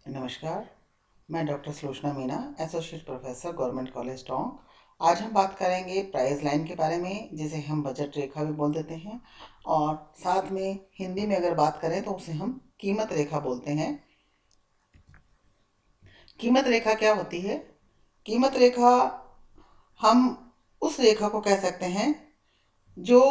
नमस्कार। मैं doctor Sulochana Meena, associate professor, government college Tonk. आज हम बात करेंगे प्राइस लाइन के बारे में, जिसे हम बजट रेखा भी बोल देते हैं, और साथ में हिंदी में अगर बात करें तो उसे हम कीमत रेखा बोलते हैं। कीमत रेखा क्या होती है? कीमत रेखा, हम उस रेखा को कह सकते हैं जो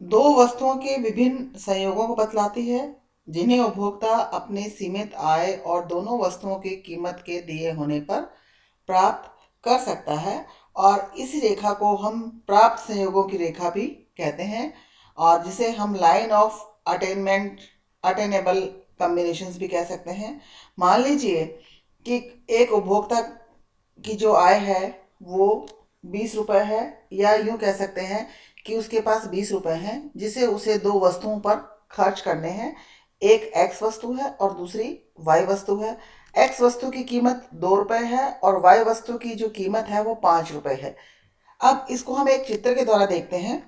दो वस्तुओं के विभिन्न संयोगों को बतलाती है, जिन्हें उपभोक्ता अपने सीमित आय और दोनों वस्तुओं की कीमत के दिए होने पर प्राप्त कर सकता है। और इस रेखा को हम प्राप्त संयोगों की रेखा भी कहते हैं, और जिसे हम line of attainment, attainable combinations भी कह सकते हैं। मान लीजिए कि एक उपभोक्ता की जो आय है वो 20 रुपये है, या यूं कह सकते हैं कि उसके पास 20 रुपये हैं, जिसे उसे दो वस्तुओं पर खर्च करने हैं। एक एक्स वस्तु है और दूसरी वाई वस्तु है। एक्स वस्तु की कीमत 2 रुपये है और वाई वस्तु की जो कीमत है वो 5 रुपये है। अब इसको हम एक चित्र के द्वारा देखते हैं।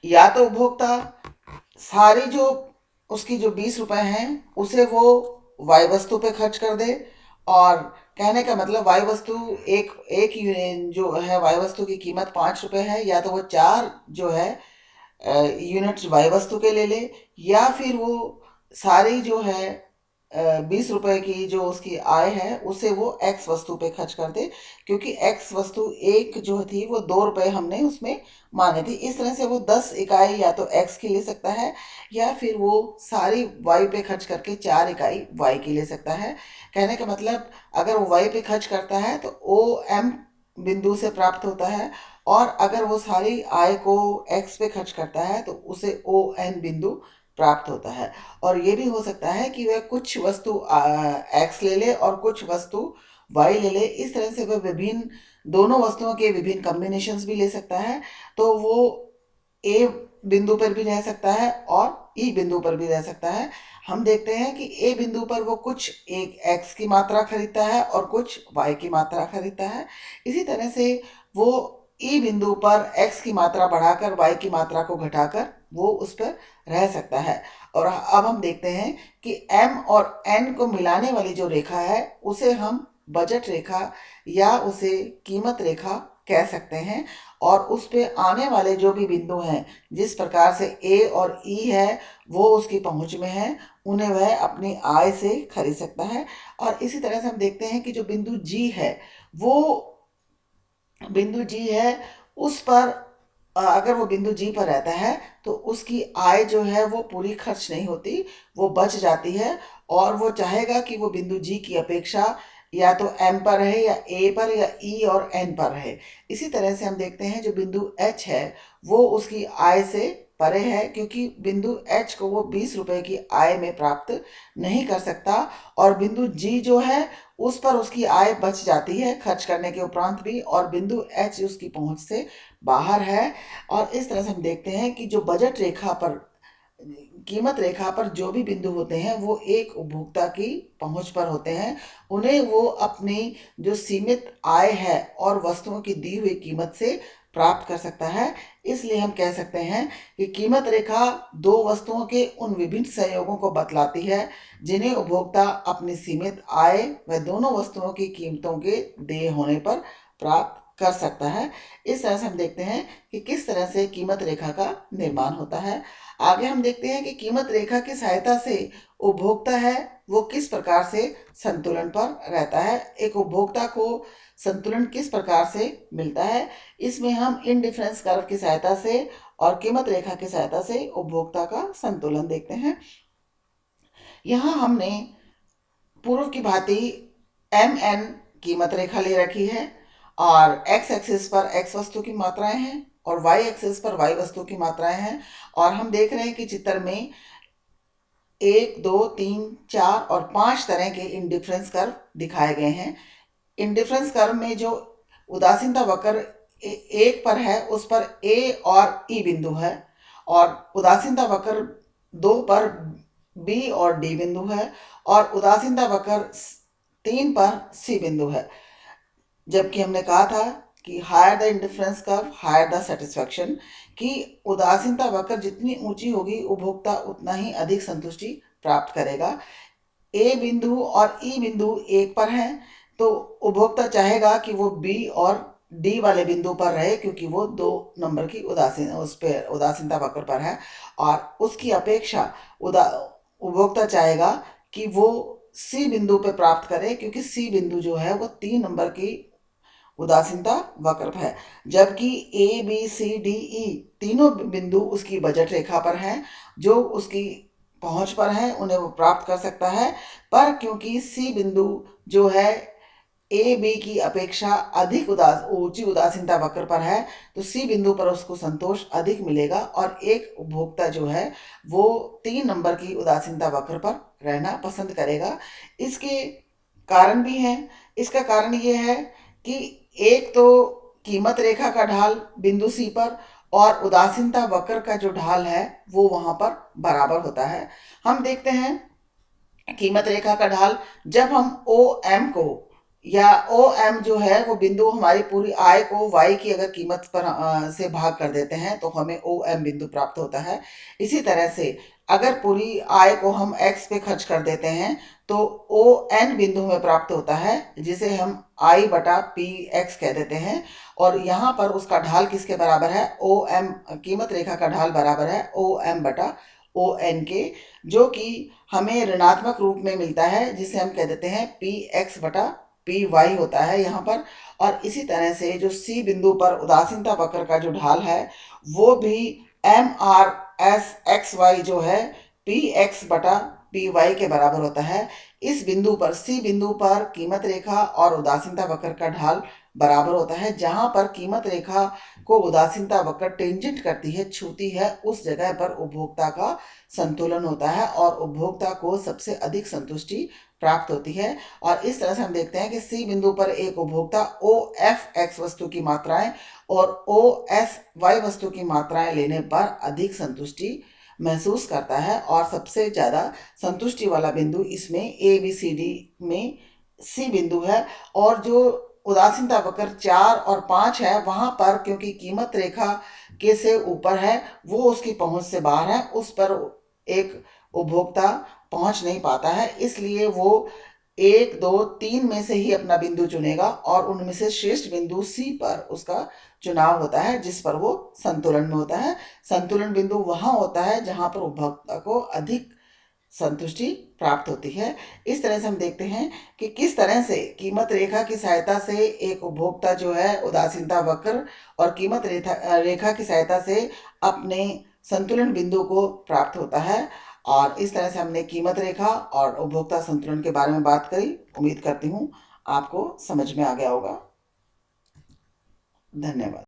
या तो उपभोक्ता सारी जो उसकी जो 20 रुपये हैं उसे वो वाई वस्तु पे खर्च कर दे, और कहने का मतलब वाई वस्तु एक एक जो है वाई वस्तु की कीमत 5 रुपये है, या तो वो चार जो है यूनिट्स वाई वस्तु के ले ले, या फिर वो सारी जो है 20 रुपये की जो उसकी आय है उसे वो एक्स वस्तु पे खर्च कर दे, क्योंकि एक्स वस्तु एक जो थी वो 2 रुपये हमने उसमें माने थी। इस तरह से वो 10 इकाई या तो एक्स की ले सकता है, या फिर वो सारी वाई पे खर्च करके 4 इकाई वाई की ले सकता है। कहने का मतलब, अगर वो वाई पे खर्च करता है तो ओ एम बिंदु से प्राप्त होता है, और अगर वो सारी आय को एक्स पे खर्च करता है तो उसे ओ एन बिंदु प्राप्त होता है। और ये भी हो सकता है कि वह कुछ वस्तु एक्स ले ले और कुछ वस्तु वाई ले ले। इस तरह से वह विभिन्न दोनों वस्तुओं के विभिन्न कॉम्बिनेशंस भी ले सकता है। तो वो ए बिंदु पर भी रह सकता है और ई बिंदु पर भी रह सकता है। हम देखते हैं कि ए बिंदु पर वो कुछ एक एक्स की मात्रा खरीदता है और कुछ वाई की मात्रा खरीदता है। इसी तरह से वो ई बिंदु पर एक्स की मात्रा बढ़ाकर वाई की मात्रा को घटाकर वो उस पर रह सकता है। और अब हम देखते हैं कि एम और एन को मिलाने वाली जो रेखा है उसे हम बजट रेखा या उसे कीमत रेखा कह सकते हैं। और उस पे आने वाले जो भी बिंदु हैं, जिस प्रकार से ए और ई है वो उसकी पहुंच में है, उन्हें वह अपनी आय से खरीद सकता है। और इसी तरह से हम देखते हैं कि जो बिंदु जी है, वो बिंदु जी है, उस पर अगर वो बिंदु जी पर रहता है तो उसकी आय जो है वो पूरी खर्च नहीं होती, वो बच जाती है। और वो चाहेगा कि वो बिंदु जी की अपेक्षा या तो एम पर रहे या ए पर या ई और एन पर रहे। इसी तरह से हम देखते हैं जो बिंदु एच है वो उसकी आय से परे है, क्योंकि बिंदु एच को वो 20 रुपये की आय में प्राप्त नहीं कर सकता। और बिंदु जी जो है उस पर उसकी आय बच जाती है खर्च करने के उपरांत भी, और बिंदु एच उसकी पहुंच से बाहर है। और इस तरह से हम देखते हैं कि जो बजट रेखा पर, कीमत रेखा पर जो भी बिंदु होते हैं वो एक उपभोक्ता की पहुंच पर होते हैं। उन्हें वो अपनी जो सीमित आय है और वस्तुओं की दी हुई कीमत से प्राप्त कर सकता है। इसलिए हम कह सकते हैं कि कीमत रेखा दो वस्तुओं के उन विभिन्न संयोगों को बतलाती है, जिन्हें उपभोक्ता अपनी सीमित आय व दोनों वस्तुओं की कीमतों के देय होने पर प्राप्त कर सकता है। इस तरह से हम देखते हैं कि किस तरह से कीमत रेखा का निर्माण होता है। आगे हम देखते हैं कि कीमत रेखा की सहायता से उपभोक्ता है वो किस प्रकार से संतुलन पर रहता है, एक उपभोक्ता को संतुलन किस प्रकार से मिलता है। इसमें हम इंडिफरेंस कर्व की सहायता से और कीमत रेखा की सहायता से उपभोक्ता का संतुलन देखते हैं। यहाँ हमने पूर्व की भांति एम एन कीमत रेखा ले रखी है, और एक्स एक्सिस पर एक्स वस्तु की मात्राएं हैं और वाई एक्सिस पर वाई वस्तु की मात्राएं हैं। और हम देख रहे हैं कि चित्र में 1, 2, 3, 4 और 5 तरह के इंडिफरेंस कर्व दिखाए गए हैं। इंडिफरेंस कर्व में जो उदासीनता वक्र एक पर है उस पर ए और ई बिंदु है, और उदासीनता वक्र 2 पर बी और डी बिंदु है, और उदासीनता वक्र 3 पर सी बिंदु है। जबकि हमने कहा था कि higher the indifference curve higher the satisfaction, कि उदासीनता वक्र जितनी ऊंची होगी उपभोक्ता उतना ही अधिक संतुष्टि प्राप्त करेगा। ए बिंदु और ई बिंदु एक पर हैं तो उपभोक्ता चाहेगा कि वो बी और डी वाले बिंदु पर रहे, क्योंकि वो 2 नंबर की उस पे उदासीनता वक्र पर है। और उसकी अपेक्षा उपभोक्ता चाहेगा कि वो सी बिंदु पे प्राप्त करे, क्योंकि सी बिंदु जो है वो 3 नंबर की उदासीनता वक्र है। जबकि A B C D E तीनों बिंदु उसकी बजट रेखा पर हैं, जो उसकी पहुंच पर हैं, उन्हें वो प्राप्त कर सकता है। पर क्योंकि सी बिंदु जो है ए बी की अपेक्षा अधिक ऊंची उदासीनता वक्र पर है, तो सी बिंदु पर उसको संतोष अधिक मिलेगा और एक उपभोक्ता जो है वो 3 नंबर की उदासीनता वक्र पर रहना पसंद करेगा। इसके कारण भी हैं। इसका कारण ये है कि एक तो कीमत रेखा का ढाल बिंदु सी पर और उदासीनता वक्र का जो ढाल है वो वहां पर बराबर होता है। हम देखते हैं कीमत रेखा का ढाल, जब हम ओ एम को या ओ एम जो है वो बिंदु हमारी पूरी आय को वाई की अगर कीमत पर से भाग कर देते हैं तो हमें ओ एम बिंदु प्राप्त होता है। इसी तरह से अगर पूरी आय को हम एक्स पे खर्च कर देते हैं तो ओ एन बिंदु में प्राप्त होता है, जिसे हम आई बटा पी एक्स कह देते हैं। और यहाँ पर उसका ढाल किसके बराबर है, ओ एम, कीमत रेखा का ढाल बराबर है ओ एम बटा ओ एन के, जो कि हमें ऋणात्मक रूप में मिलता है, जिसे हम कह देते हैं पी एक्स बटा पी वाई होता है यहाँ पर। और इसी तरह से जो सी बिंदु पर उदासीनता वक्र का जो ढाल है वो भी M R S X Y जो है पी एक्स बटा पी वाई के बराबर होता है। इस बिंदु पर, सी बिंदु पर कीमत रेखा और उदासीनता वक्र का ढाल बराबर होता है। जहां पर कीमत रेखा को उदासीनता वक्र टेंजेंट करती है, छूती है, उस जगह पर उपभोक्ता का संतुलन होता है और उपभोक्ता को सबसे अधिक संतुष्टि प्राप्त होती है। और इस तरह से हम देखते हैं कि सी बिंदु पर एक उपभोक्ता ओ एफ एक्स वस्तु की मात्राएं और ओ एस वाई वस्तु की मात्राएं लेने पर अधिक संतुष्टि महसूस करता है। और सबसे ज़्यादा संतुष्टि वाला बिंदु इसमें ए बी सी डी में सी बिंदु है। और जो उदासीनता वक्र 4 और 5 है वहां पर, क्योंकि कीमत रेखा के से ऊपर है, वो उसकी पहुंच से बाहर है, उस पर एक उपभोक्ता पहुंच नहीं पाता है, इसलिए वो 1 2 3 में से ही अपना बिंदु चुनेगा और उनमें से श्रेष्ठ बिंदु सी पर उसका चुनाव होता है, जिस पर वो संतुलन में होता है। संतुलन बिंदु वहां होता है जहां पर उपभोक्ता को अधिक संतुष्टि प्राप्त होती है। इस तरह से हम देखते हैं कि किस तरह से कीमत रेखा की सहायता से एक उपभोक्ता जो है उदासीनता वक्र और कीमत रेखा की सहायता से अपने संतुलन बिंदु को प्राप्त होता है। और इस तरह से हमने कीमत रेखा और उपभोक्ता संतुलन के बारे में बात करी। उम्मीद करती हूँ आपको समझ में आ गया होगा। धन्यवाद।